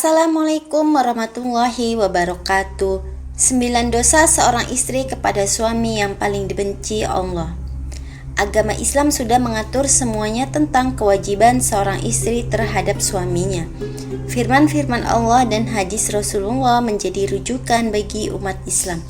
Assalamualaikum warahmatullahi wabarakatuh. 9 dosa seorang istri kepada suami yang paling dibenci Allah. Agama Islam sudah mengatur semuanya tentang kewajiban seorang istri terhadap suaminya. Firman-firman Allah dan hadis Rasulullah menjadi rujukan bagi umat Islam.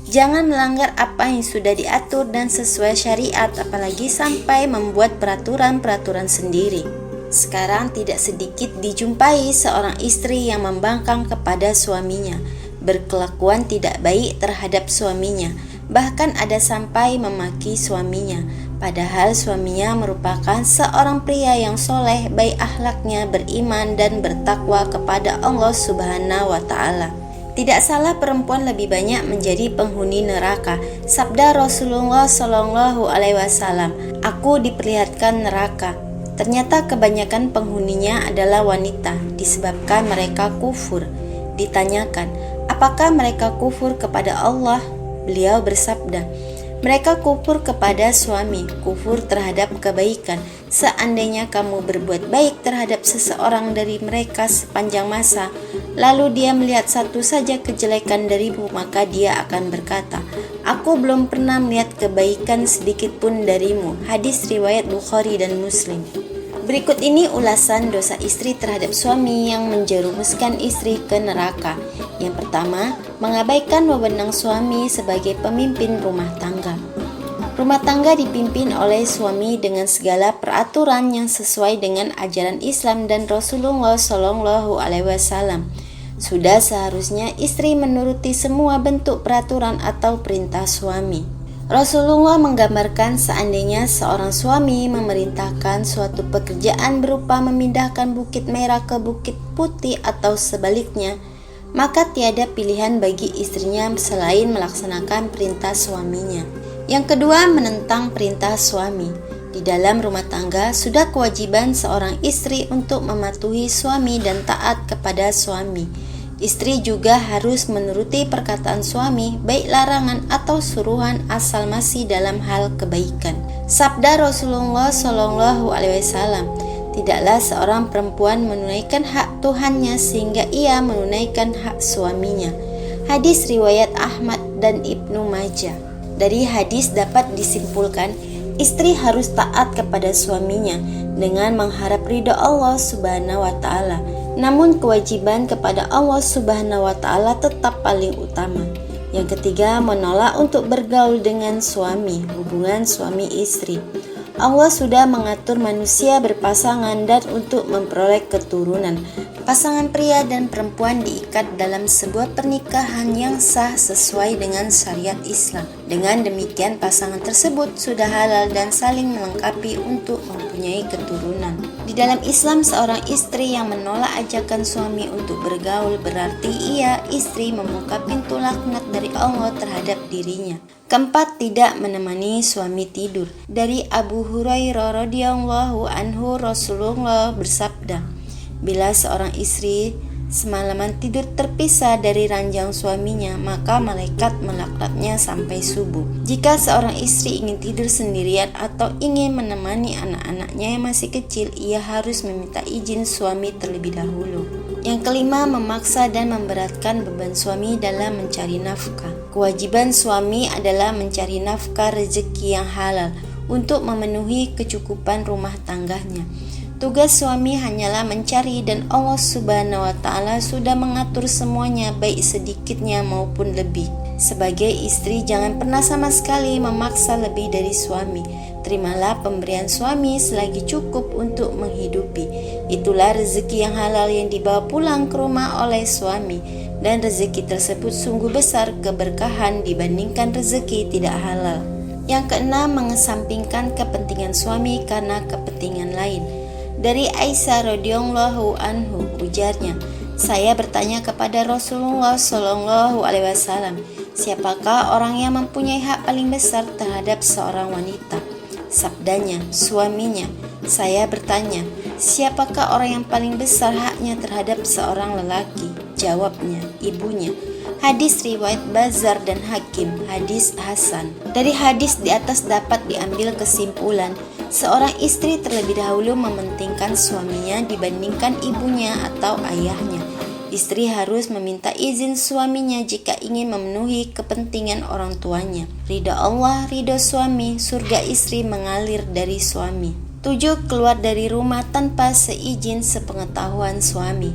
Jangan melanggar apa yang sudah diatur dan sesuai syariat, apalagi sampai membuat peraturan-peraturan sendiri. Sekarang tidak sedikit dijumpai seorang istri yang membangkang kepada suaminya, berkelakuan tidak baik terhadap suaminya, bahkan ada sampai memaki suaminya. Padahal suaminya merupakan seorang pria yang soleh, baik akhlaknya, beriman dan bertakwa kepada Allah Subhanahu wa Ta'ala. Tidak salah perempuan lebih banyak menjadi penghuni neraka. Sabda Rasulullah Shallallahu Alaihi Wasallam, "Aku diperlihatkan neraka. Ternyata kebanyakan penghuninya adalah wanita, disebabkan mereka kufur." Ditanyakan, apakah mereka kufur kepada Allah? Beliau bersabda, mereka kufur kepada suami, kufur terhadap kebaikan. Seandainya kamu berbuat baik terhadap seseorang dari mereka sepanjang masa, lalu dia melihat satu saja kejelekan darimu, maka dia akan berkata, "Aku belum pernah melihat kebaikan sedikit pun darimu." Hadis riwayat Bukhari dan Muslim. Berikut ini ulasan dosa istri terhadap suami yang menjerumuskan istri ke neraka. Yang pertama, mengabaikan wewenang suami sebagai pemimpin rumah tangga. Rumah tangga dipimpin oleh suami dengan segala peraturan yang sesuai dengan ajaran Islam dan Rasulullah Shallallahu Alaihi Wasallam. Sudah seharusnya istri menuruti semua bentuk peraturan atau perintah suami. Rasulullah menggambarkan seandainya seorang suami memerintahkan suatu pekerjaan berupa memindahkan bukit merah ke bukit putih atau sebaliknya, maka tiada pilihan bagi istrinya selain melaksanakan perintah suaminya. Yang kedua, menentang perintah suami. Di dalam rumah tangga sudah kewajiban seorang istri untuk mematuhi suami dan taat kepada suami. Istri juga harus menuruti perkataan suami, baik larangan atau suruhan asal masih dalam hal kebaikan. Sabda Rasulullah Shallallahu Alaihi Wasallam, tidaklah seorang perempuan menunaikan hak Tuhannya sehingga ia menunaikan hak suaminya. Hadis riwayat Ahmad dan Ibnu Majah. Dari hadis dapat disimpulkan, istri harus taat kepada suaminya dengan mengharap ridha Allah Subhanahu wa Ta'ala. Namun kewajiban kepada Allah Subhanahu wa Ta'ala tetap paling utama. Yang ketiga, menolak untuk bergaul dengan suami, hubungan suami istri. Allah sudah mengatur manusia berpasangan dan untuk memperoleh keturunan. Pasangan pria dan perempuan diikat dalam sebuah pernikahan yang sah sesuai dengan syariat Islam. Dengan demikian pasangan tersebut sudah halal dan saling melengkapi untuk mempunyai keturunan. Di dalam Islam, seorang istri yang menolak ajakan suami untuk bergaul berarti istri membuka pintu laknat dari Allah terhadap dirinya. Keempat, tidak menemani suami tidur. Dari Abu Hurairah radhiyallahu anhu, Rasulullah bersabda, bila seorang istri semalaman tidur terpisah dari ranjang suaminya, maka malaikat melaknatnya sampai subuh. Jika seorang istri ingin tidur sendirian atau ingin menemani anak-anaknya yang masih kecil, ia harus meminta izin suami terlebih dahulu. Yang kelima, memaksa dan memberatkan beban suami dalam mencari nafkah. Kewajiban suami adalah mencari nafkah rezeki yang halal untuk memenuhi kecukupan rumah tangganya. Tugas suami hanyalah mencari dan Allah Subhanahu wa Ta'ala sudah mengatur semuanya, baik sedikitnya maupun lebih. Sebagai istri jangan pernah sama sekali memaksa lebih dari suami. Terimalah pemberian suami selagi cukup untuk menghidupi. Itulah rezeki yang halal yang dibawa pulang ke rumah oleh suami, dan rezeki tersebut sungguh besar keberkahan dibandingkan rezeki tidak halal. Yang keenam, mengesampingkan kepentingan suami karena kepentingan lain. Dari Aisyah radhiyallahu anhu, ujarnya, saya bertanya kepada Rasulullah Shallallahu Alaihi Wasallam, siapakah orang yang mempunyai hak paling besar terhadap seorang wanita? Sabdanya, suaminya. Saya bertanya, siapakah orang yang paling besar haknya terhadap seorang lelaki? Jawabnya, ibunya. Hadis riwayat Bazar dan Hakim, hadis Hasan. Dari hadis di atas dapat diambil kesimpulan, seorang istri terlebih dahulu mementingkan suaminya dibandingkan ibunya atau ayahnya. Istri harus meminta izin suaminya jika ingin memenuhi kepentingan orang tuanya. Ridha Allah, ridha suami, surga istri mengalir dari suami. 7. Keluar dari rumah tanpa seizin sepengetahuan suami.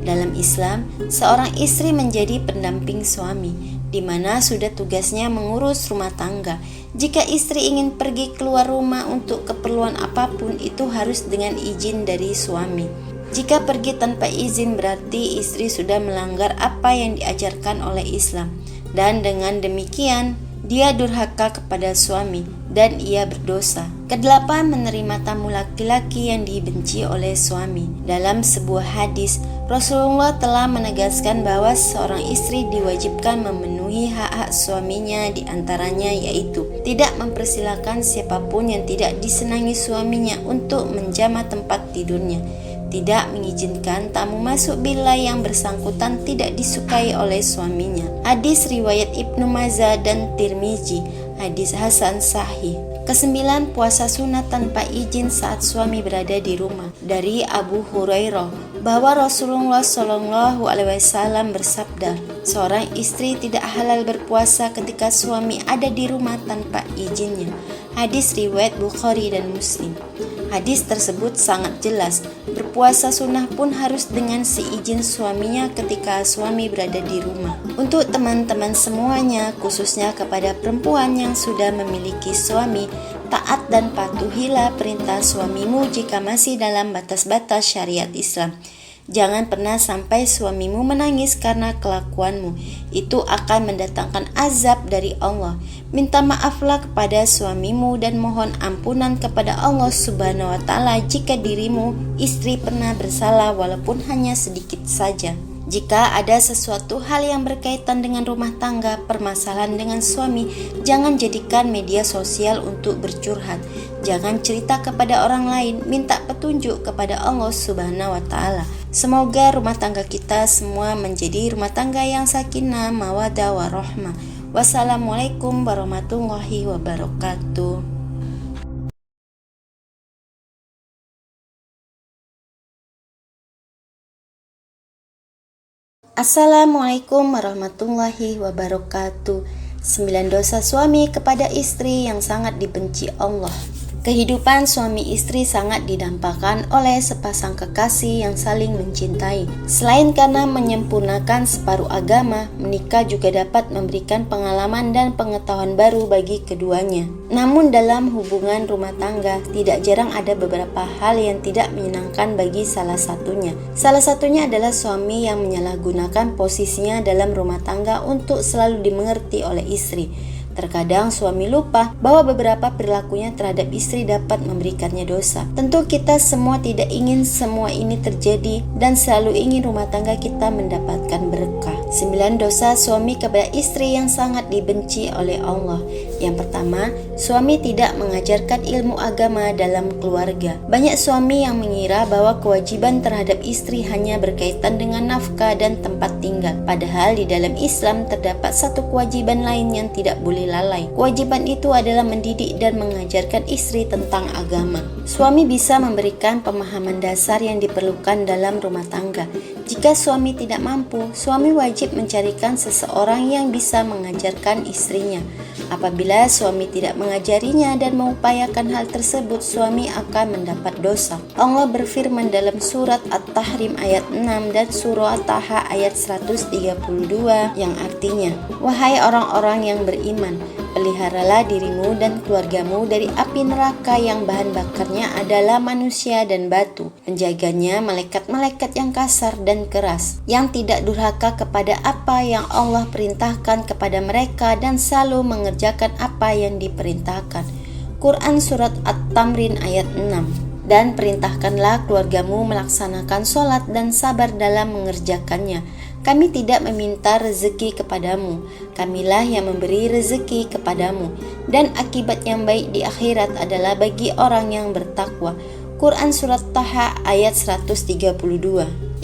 Dalam Islam, seorang istri menjadi pendamping suami, di mana sudah tugasnya mengurus rumah tangga. Jika istri ingin pergi keluar rumah untuk keperluan apapun, itu harus dengan izin dari suami. Jika pergi tanpa izin berarti istri sudah melanggar apa yang diajarkan oleh Islam, dan dengan demikian dia durhaka kepada suami dan ia berdosa. Kedelapan, menerima tamu laki-laki yang dibenci oleh suami. Dalam sebuah hadis, Rasulullah telah menegaskan bahwa seorang istri diwajibkan memenuhi hak-hak suaminya, diantaranya yaitu tidak mempersilahkan siapapun yang tidak disenangi suaminya untuk menjamah tempat tidurnya, tidak mengizinkan tamu masuk bila yang bersangkutan tidak disukai oleh suaminya. Hadis riwayat Ibnu Majah dan Tirmizi, hadis hasan sahih. Kesembilan, puasa sunat tanpa izin saat suami berada di rumah. Dari Abu Hurairah bahwa Rasulullah Shallallahu Alaihi Wasallam bersabda, seorang istri tidak halal berpuasa ketika suami ada di rumah tanpa izinnya. Hadis riwayat Bukhari dan Muslim. Hadis tersebut sangat jelas, berpuasa sunnah pun harus dengan seizin suaminya ketika suami berada di rumah. Untuk teman-teman semuanya, khususnya kepada perempuan yang sudah memiliki suami, taat dan patuhilah perintah suamimu jika masih dalam batas-batas syariat Islam. Jangan pernah sampai suamimu menangis karena kelakuanmu. Itu akan mendatangkan azab dari Allah. Minta maaflah kepada suamimu dan mohon ampunan kepada Allah Subhanahu wa Ta'ala jika dirimu, istri, pernah bersalah walaupun hanya sedikit saja. Jika ada sesuatu hal yang berkaitan dengan rumah tangga, permasalahan dengan suami, jangan jadikan media sosial untuk bercurhat. Jangan cerita kepada orang lain, minta petunjuk kepada Allah Subhanahu wa Ta'ala. Semoga rumah tangga kita semua menjadi rumah tangga yang sakinah, mawaddah, warahmah. Wassalamualaikum warahmatullahi wabarakatuh. Assalamualaikum warahmatullahi wabarakatuh. 9 dosa suami kepada istri yang sangat dibenci Allah. Kehidupan suami istri sangat didampakkan oleh sepasang kekasih yang saling mencintai. Selain karena menyempurnakan separuh agama, menikah juga dapat memberikan pengalaman dan pengetahuan baru bagi keduanya. Namun dalam hubungan rumah tangga, tidak jarang ada beberapa hal yang tidak menyenangkan bagi salah satunya. Salah satunya adalah suami yang menyalahgunakan posisinya dalam rumah tangga untuk selalu dimengerti oleh istri. Terkadang suami lupa bahwa beberapa perilakunya terhadap istri dapat memberikannya dosa. Tentu kita semua tidak ingin semua ini terjadi dan selalu ingin rumah tangga kita mendapatkan berkah. 9 dosa suami kepada istri yang sangat dibenci oleh Allah. Yang pertama, suami tidak mengajarkan ilmu agama dalam keluarga. Banyak suami yang mengira bahwa kewajiban terhadap istri hanya berkaitan dengan nafkah dan tempat tinggal. Padahal di dalam Islam terdapat satu kewajiban lain yang tidak boleh lalai. Kewajiban itu adalah mendidik dan mengajarkan istri tentang agama. Suami bisa memberikan pemahaman dasar yang diperlukan dalam rumah tangga. Jika suami tidak mampu, suami wajib mencarikan seseorang yang bisa mengajarkan istrinya. Apabila suami tidak mengajarinya dan mengupayakan hal tersebut, suami akan mendapat dosa. Allah berfirman dalam surat At-Tahrim ayat 6 dan surah At-Taha ayat 132 yang artinya, wahai orang-orang yang beriman, peliharalah dirimu dan keluargamu dari api neraka yang bahan bakarnya adalah manusia dan batu. Penjaganya malaikat-malaikat yang kasar dan keras, yang tidak durhaka kepada apa yang Allah perintahkan kepada mereka dan selalu mengerjakan apa yang diperintahkan. Quran Surat At-Tamrin ayat 6. Dan perintahkanlah keluargamu melaksanakan sholat dan sabar dalam mengerjakannya. Kami tidak meminta rezeki kepadamu, kamilah yang memberi rezeki kepadamu, dan akibat yang baik di akhirat adalah bagi orang yang bertakwa. Quran Surat Taha ayat 132.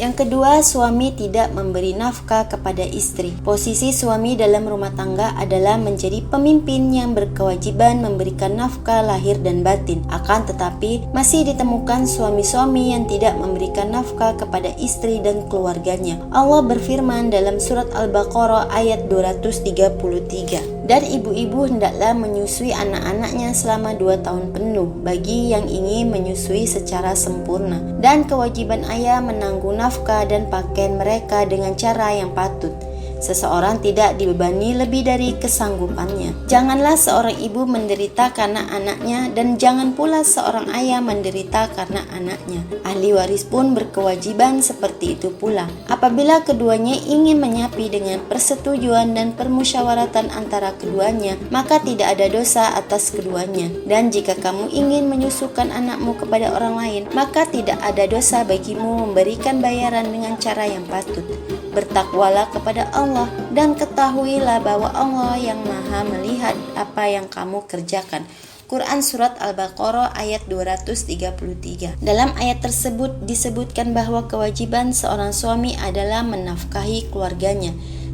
Yang kedua, suami tidak memberi nafkah kepada istri. Posisi suami dalam rumah tangga adalah menjadi pemimpin yang berkewajiban memberikan nafkah lahir dan batin. Akan tetapi, masih ditemukan suami-suami yang tidak memberikan nafkah kepada istri dan keluarganya. Allah berfirman dalam surat Al-Baqarah ayat 233. Dan ibu-ibu hendaklah menyusui anak-anaknya selama 2 tahun penuh bagi yang ingin menyusui secara sempurna. Dan kewajiban ayah menanggung nafkah dan pakaian mereka dengan cara yang patut. Seseorang tidak dibebani lebih dari kesanggupannya. Janganlah seorang ibu menderita karena anaknya dan jangan pula seorang ayah menderita karena anaknya. Ahli waris pun berkewajiban seperti itu pula. Apabila keduanya ingin menyapi dengan persetujuan dan permusyawaratan antara keduanya, maka tidak ada dosa atas keduanya. Dan jika kamu ingin menyusukan anakmu kepada orang lain, maka tidak ada dosa bagimu memberikan bayaran dengan cara yang patut. Bertakwalah kepada Allah dan ketahuilah bahwa Allah yang maha melihat apa yang kamu kerjakan. Quran Surat Al-Baqarah ayat 233. Dalam ayat tersebut disebutkan bahwa kewajiban seorang suami adalah menafkahi keluarganya.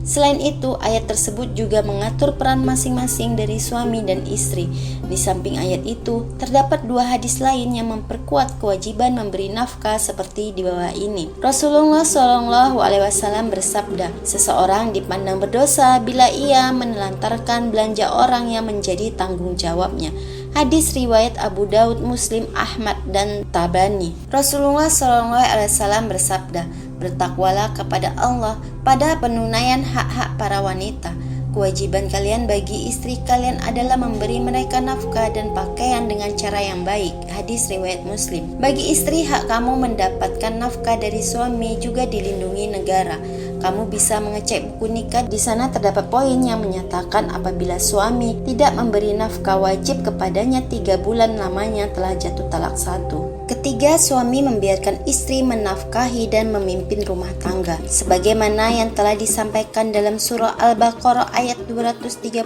Selain itu, ayat tersebut juga mengatur peran masing-masing dari suami dan istri. Di samping ayat itu, terdapat 2 hadis lain yang memperkuat kewajiban memberi nafkah seperti di bawah ini. Rasulullah SAW bersabda, seseorang dipandang berdosa bila ia menelantarkan belanja orang yang menjadi tanggung jawabnya. Hadis riwayat Abu Daud, Muslim, Ahmad, dan Tabrani. Rasulullah SAW bersabda, bertakwalah kepada Allah pada penunaian hak-hak para wanita. Kewajiban kalian bagi istri kalian adalah memberi mereka nafkah dan pakaian dengan cara yang baik. Hadis riwayat Muslim. Bagi istri, hak kamu mendapatkan nafkah dari suami juga dilindungi negara. Kamu bisa mengecek buku nikah. Di sana terdapat poin yang menyatakan apabila suami tidak memberi nafkah wajib kepadanya 3 bulan lamanya telah jatuh talak 1. Ketiga, suami membiarkan istri menafkahi dan memimpin rumah tangga. Sebagaimana yang telah disampaikan dalam surah Al-Baqarah ayat 233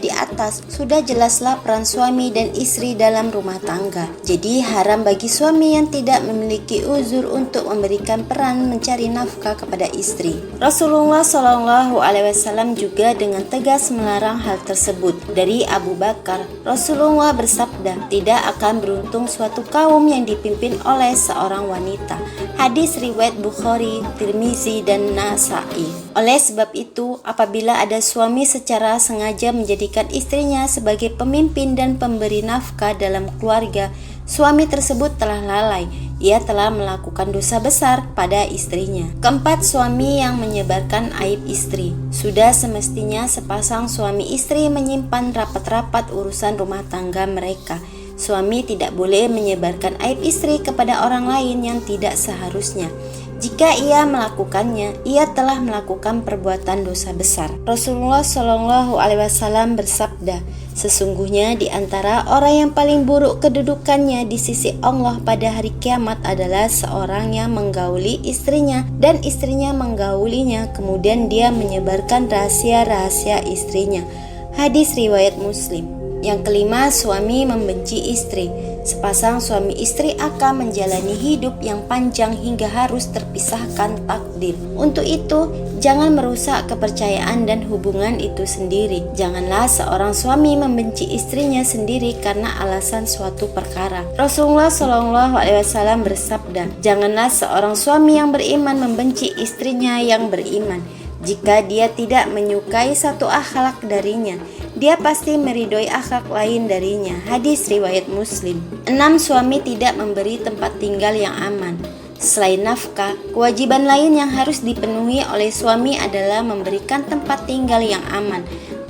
di atas, sudah jelaslah peran suami dan istri dalam rumah tangga. Jadi haram bagi suami yang tidak memiliki uzur untuk memberikan peran mencari nafkah kepada istri. Rasulullah SAW juga dengan tegas melarang hal tersebut. Dari Abu Bakar, Rasulullah bersabda, tidak akan beruntung suatu kaum yang dipimpin oleh seorang wanita. Hadis riwayat Bukhari, Tirmizi, dan Nasa'i. Oleh sebab itu, apabila ada suami secara sengaja menjadikan istrinya sebagai pemimpin dan pemberi nafkah dalam keluarga, suami tersebut telah lalai. Ia telah melakukan dosa besar pada istrinya. Keempat, suami yang menyebarkan aib istri. Sudah semestinya sepasang suami istri menyimpan rapat-rapat urusan rumah tangga mereka. Suami tidak boleh menyebarkan aib istri kepada orang lain yang tidak seharusnya. Jika ia melakukannya, ia telah melakukan perbuatan dosa besar. Rasulullah SAW bersabda, sesungguhnya di antara orang yang paling buruk kedudukannya di sisi Allah pada hari kiamat adalah seorang yang menggauli istrinya dan istrinya menggaulinya, kemudian dia menyebarkan rahasia-rahasia istrinya. Hadis riwayat Muslim. Yang kelima, suami membenci istri. Sepasang suami istri akan menjalani hidup yang panjang hingga harus terpisahkan takdir. Untuk itu, jangan merusak kepercayaan dan hubungan itu sendiri. Janganlah seorang suami membenci istrinya sendiri karena alasan suatu perkara. Rasulullah SAW bersabda, janganlah seorang suami yang beriman membenci istrinya yang beriman. Jika dia tidak menyukai satu akhlak darinya, dia pasti meridhoi akhlak lain darinya. Hadis riwayat Muslim. 6. Suami tidak memberi tempat tinggal yang aman. Selain nafkah, kewajiban lain yang harus dipenuhi oleh suami adalah memberikan tempat tinggal yang aman.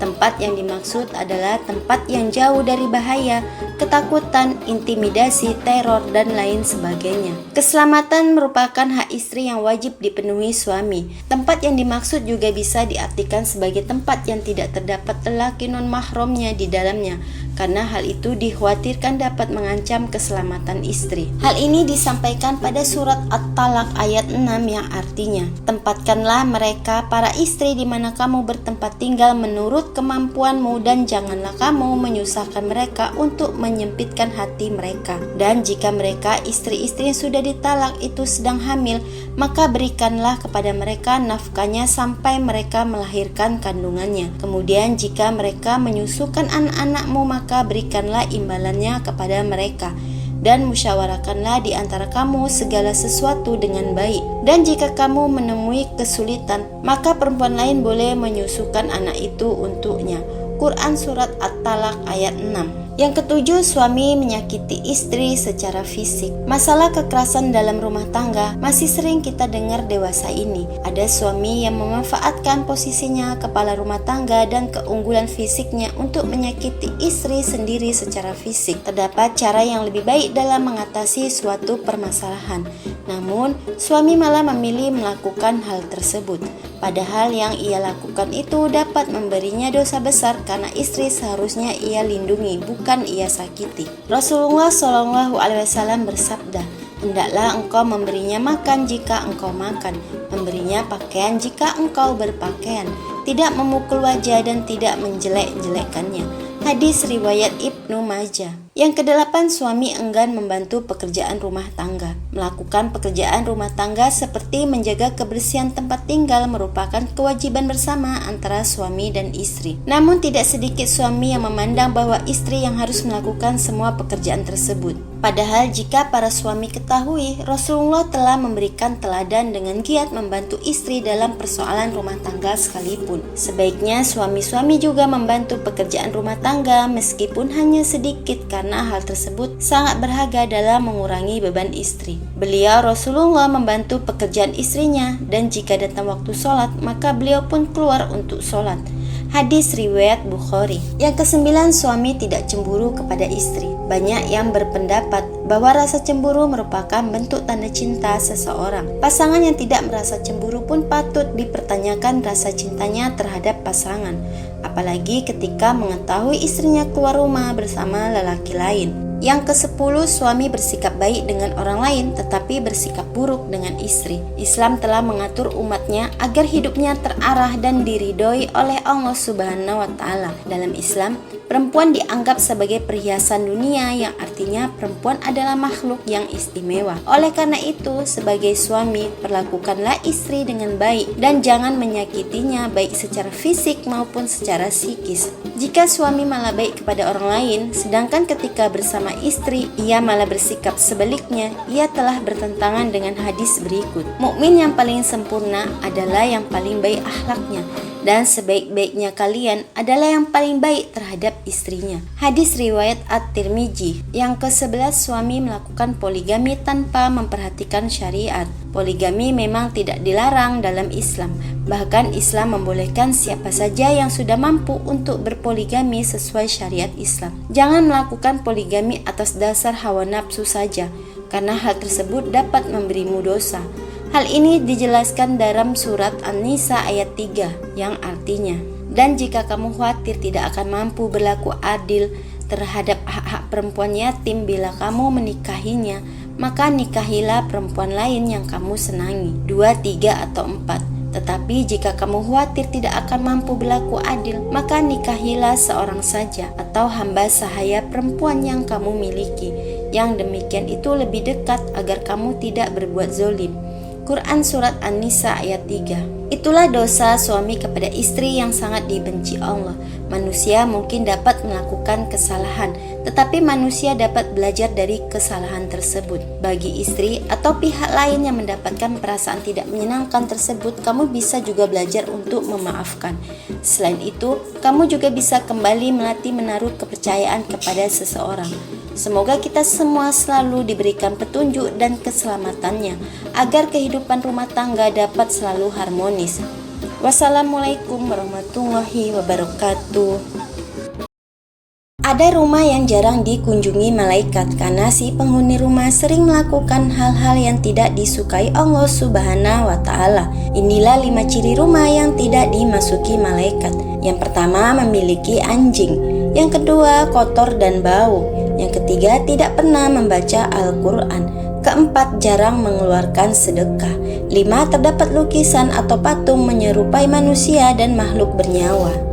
Tempat yang dimaksud adalah tempat yang jauh dari bahaya, ketakutan, intimidasi, teror, dan lain sebagainya. Keselamatan merupakan hak istri yang wajib dipenuhi suami. Tempat yang dimaksud juga bisa diartikan sebagai tempat yang tidak terdapat lelaki non-mahramnya di dalamnya, karena hal itu dikhawatirkan dapat mengancam keselamatan istri. Hal ini disampaikan pada surat At-Talaq ayat 6 yang artinya, tempatkanlah mereka para istri di mana kamu bertempat tinggal menurut kemampuanmu dan janganlah kamu menyusahkan mereka untuk menyempitkan hati mereka. Dan jika mereka istri-istri yang sudah ditalak itu sedang hamil, maka berikanlah kepada mereka nafkahnya sampai mereka melahirkan kandungannya. Kemudian jika mereka menyusukan anak-anakmu, maka berikanlah imbalannya kepada mereka, dan musyawarahkanlah di antara kamu segala sesuatu dengan baik. Dan jika kamu menemui kesulitan, maka perempuan lain boleh menyusukan anak itu untuknya. Quran Surat At-Talaq ayat 6. Yang ketujuh, suami menyakiti istri secara fisik. Masalah kekerasan dalam rumah tangga masih sering kita dengar dewasa ini. Ada suami yang memanfaatkan posisinya kepala rumah tangga dan keunggulan fisiknya untuk menyakiti istri sendiri secara fisik. Terdapat cara yang lebih baik dalam mengatasi suatu permasalahan. Namun, suami malah memilih melakukan hal tersebut. Padahal yang ia lakukan itu dapat memberinya dosa besar karena istri seharusnya ia lindungi, bukan ia sakiti. Rasulullah SAW bersabda, hendaklah engkau memberinya makan jika engkau makan, memberinya pakaian jika engkau berpakaian, tidak memukul wajah dan tidak menjelek-jelekannya. Hadis riwayat Ibnu Majah. Yang kedelapan, suami enggan membantu pekerjaan rumah tangga. Melakukan pekerjaan rumah tangga seperti menjaga kebersihan tempat tinggal merupakan kewajiban bersama antara suami dan istri. Namun tidak sedikit suami yang memandang bahwa istri yang harus melakukan semua pekerjaan tersebut. Padahal jika para suami ketahui, Rasulullah telah memberikan teladan dengan giat membantu istri dalam persoalan rumah tangga sekalipun. Sebaiknya suami-suami juga membantu pekerjaan rumah tangga meskipun hanya sedikit, karena hal tersebut sangat berharga dalam mengurangi beban istri. Beliau Rasulullah membantu pekerjaan istrinya, dan jika datang waktu sholat maka beliau pun keluar untuk sholat. Hadis riwayat Bukhari. Yang kesembilan, suami tidak cemburu kepada istri. Banyak yang berpendapat bahwa rasa cemburu merupakan bentuk tanda cinta seseorang. Pasangan yang tidak merasa cemburu pun patut dipertanyakan rasa cintanya terhadap pasangan, apalagi ketika mengetahui istrinya keluar rumah bersama lelaki lain. Yang ke-10, suami bersikap baik dengan orang lain tetapi bersikap buruk dengan istri. Islam telah mengatur umatnya agar hidupnya terarah dan diridhoi oleh Allah Subhanahu wa Ta'ala. Dalam Islam, perempuan dianggap sebagai perhiasan dunia, yang artinya perempuan adalah makhluk yang istimewa. Oleh karena itu, sebagai suami, perlakukanlah istri dengan baik dan jangan menyakitinya baik secara fisik maupun secara psikis. Jika suami malah baik kepada orang lain, sedangkan ketika bersama istri ia malah bersikap sebaliknya, ia telah bertentangan dengan hadis berikut. Mukmin yang paling sempurna adalah yang paling baik akhlaknya, dan sebaik-baiknya kalian adalah yang paling baik terhadap istrinya. Hadis riwayat At-Tirmizi. Yang ke-11, suami melakukan poligami tanpa memperhatikan syariat. Poligami memang tidak dilarang dalam Islam. Bahkan Islam membolehkan siapa saja yang sudah mampu untuk berpoligami sesuai syariat Islam. Jangan melakukan poligami atas dasar hawa nafsu saja, karena hal tersebut dapat memberimu dosa. Hal ini dijelaskan dalam surat An-Nisa ayat 3 yang artinya, dan jika kamu khawatir tidak akan mampu berlaku adil terhadap hak-hak perempuan yatim bila kamu menikahinya, maka nikahilah perempuan lain yang kamu senangi, 2, 3, atau 4. Tetapi jika kamu khawatir tidak akan mampu berlaku adil, maka nikahilah seorang saja atau hamba sahaya perempuan yang kamu miliki. Yang demikian itu lebih dekat agar kamu tidak berbuat zalim. Quran Surat An-Nisa ayat 3. Itulah dosa suami kepada istri yang sangat dibenci Allah. Manusia mungkin dapat melakukan kesalahan, tetapi manusia dapat belajar dari kesalahan tersebut. Bagi istri atau pihak lain yang mendapatkan perasaan tidak menyenangkan tersebut, kamu bisa juga belajar untuk memaafkan. Selain itu, kamu juga bisa kembali melatih menaruh kepercayaan kepada seseorang. Semoga kita semua selalu diberikan petunjuk dan keselamatannya, agar kehidupan rumah tangga dapat selalu harmonis. Wassalamualaikum warahmatullahi wabarakatuh. Ada rumah yang jarang dikunjungi malaikat karena si penghuni rumah sering melakukan hal-hal yang tidak disukai Allah Subhanahu wa Ta'ala. Inilah 5 ciri rumah yang tidak dimasuki malaikat. Yang pertama, memiliki anjing. Yang kedua, kotor dan bau. Yang ketiga, tidak pernah membaca Al-Quran. Keempat, jarang mengeluarkan sedekah. 5, terdapat lukisan atau patung menyerupai manusia dan makhluk bernyawa.